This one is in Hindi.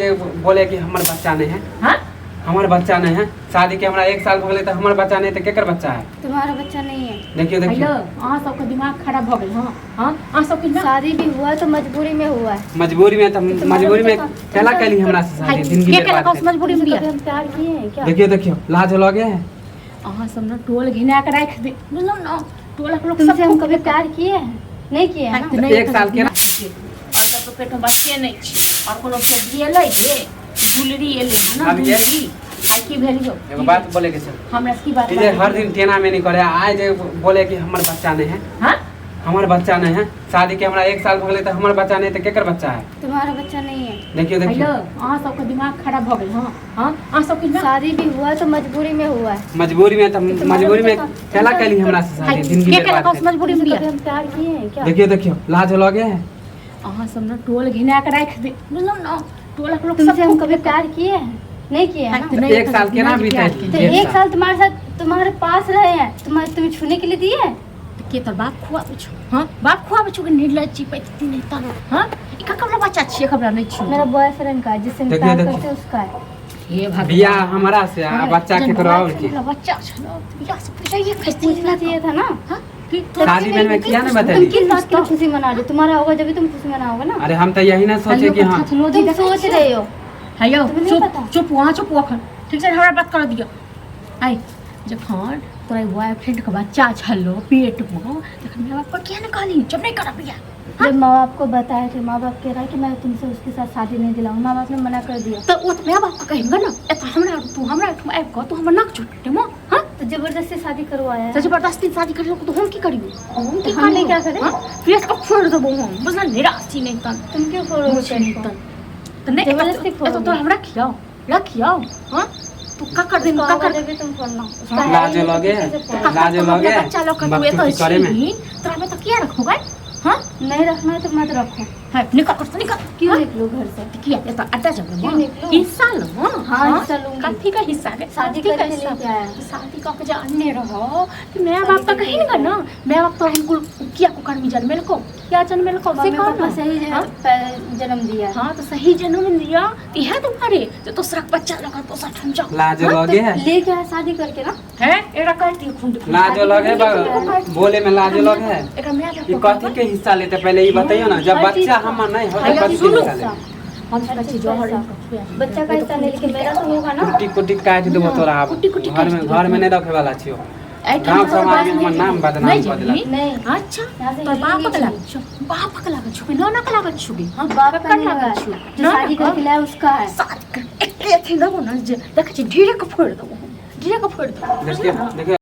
बोले कि हमारे बच्चा नहीं है। हाँ? हमारे बच्चा नहीं है। शादी के हमारा 1 साल भगले तो हमारे बच्चा नहीं तो केकर बच्चा है। तुम्हारा बच्चा नहीं है। देखियो देखियो अहाँ सबके दिमाग खराब हो गई। हाँ हाँ अहाँ सबके शादी भी हुआ तो मजबूरी में हुआ है। मजबूरी में तो मजबूरी में चला कली हमरा से शादी जिंदगी के बर्बाद कस मजबूरी में बिया। हम प्यार किए हैं क्या? देखियो देखियो लाज लगे है। अहाँ सब ना टोल घिना के रख दे बुझलो ना। टोल लोग तुमसे हम कभी प्यार किए हैं? नहीं किए हैं ना? 1 साल के ना और सब तो पेट में बच्चे नहीं छी और कोनो के दिएले जे गुलरी एले ना अब ये गुलरी आई की भेलियो। एगो बात बोले के चल हमरा की बात ये हर दिन टेना में नहीं करे आए जे बोले कि हमारे बच्चा नहीं है। हां हमारे बच्चा नहीं है। शादी के हमारा 1 साल भगले तो हमारे बच्चा नहीं तो केकर बच्चा है। तुम्हारा बच्चा नहीं है। देखियो देखियो अहाँ सबके दिमाग खराब हो गई। हाँ हाँ अहाँ सबके ना शादी भी हुआ तो मजबूरी में हुआ है। मजबूरी में तो मजबूरी में चला कली हमरा से शादी जिंदगी के बर्बाद कस मजबूरी में बिया। कभी हम प्यार किए हैं क्या? देखियो देखियो लाज लगे है। अहाँ सब ना टोल घिना के रख दे बुझलो ना। टोल लोग तुमसे हम कभी प्यार किए हैं? नहीं किए हैं ना? 1 साल के ना बीता तो 1 साल तुम्हारे साथ तुम्हारे पास रहे हैं तुम्हें छूने के लिए दिए हैं? के तर बाप खुआ बचो। हां बाप खुआ बचो के निर्लज्जी पैती नहीं ता। हां इका कबला बच्चा छिए खबर नहीं छु। मेरा बॉयफ्रेंड का है जिससे हम देखिए, प्यार देखिए। करते हैं उसका है। ये भगवान बिया हमरा से आ बच्चा के करवाओ की बच्चा छलो बिया से पूछिए कैसे पूछना चाहिए था ना। हां शादी में किया नहीं तुम बताई। किस बात की खुशी मना रहे हो? तुम्हारा होगा जब भी तुम खुशी मनाओगे ना। अरे हम तो यही ना सोचे कि हां तुम सोच रहे हो। हेलो तुम्हें नहीं चुप पता? चुप वहां चुप वखन ठीक से हमरा बात कर दियो। आई जखन तोरा बॉयफ्रेंड का बच्चा छलो पेट में तखन मेरा बाप को क्या न कहली जब नहीं कर बिया। जब माँ बाप को बताया थे माँ बाप कह रहा है कि मैं तुमसे उसके साथ शादी नहीं दिलाऊंगा। माँ बाप ने मना कर दिया तो वो तो मेरा बाप का कहेंगे ना एत हमरा तुम आब को तो हमर नाक चोटे मो। हां तो जबरदस्ती शादी करवाया है। तो जबरदस्ती शादी कर तो हम की करियो। हम की हम नहीं क्या करें? फेस को फोड़ देबो हम बुझला निराशी नहीं तन तुम क्यों फोड़ोगे मुझे नहीं पेट को? तन तो नहीं जबरदस्ती तो तो फोड़ोगे। हम रखियो। हां तू का कर दे का कर जब भी तुम फोड़ना उसका लाज लगे है। लाज लगे है। बच्चा लोग का बात तो करे में तोरा में तो क्या रखोगे। हां नहीं रखना है तो मत रखो। है निकल कर निकल क्यों निकलो घर से? किया ये तो अड्डा जब क्यों निकलो? हिस्सा लो। हाँ, हिस्सा लूंगी। काफी का हिस्सा है शादी का करके हिस्सा। लेके आया। शादी का जानने रहो कि मैं बाप का कहीं नहीं ना। मैं बाप तो हमको किया को कर्मी जन्म को क्या जन्म को मम्मी सिखा पापा सही हाँ? जन्म दिया है। हाँ तो सही जन्म दिया तो है तुम्हारे जो तो सड़क बच्चा लगा तो सठ हम जाओ लाज लगे है। लेके आया शादी करके ना। है एरा काट दियो खुंड लाज लगे बोले में लाज लगे है। एरा मैं ये कथी के हिस्सा लेते पहले ये बताइयो ना। जब बच्चा हमर नहीं हो तो कथी के हिस्सा ले। हम बच्चे जो हर बच्चा का हिस्सा नहीं लेकिन मेरा तो होगा ना। कुटी कुटी काट देबो तोरा आप। कुटी-कुटी घर में नहीं रखे वाला छियो। गांव समाज में हमर नाम बदनाम कर देला। नहीं अच्छा यहाँ से तो बाप हिलेंगे का नहीं। लगा बाप का लगा छुपी ना का लगा छुपी। हां बाप का का नहीं लगा लगा छुपी है। जो शादी करके लाया उसका है। शादी कर एक थे ना वो ना देख ढीरे को फोड़ दो ढीरे को फोड़ दो देखिए देखिए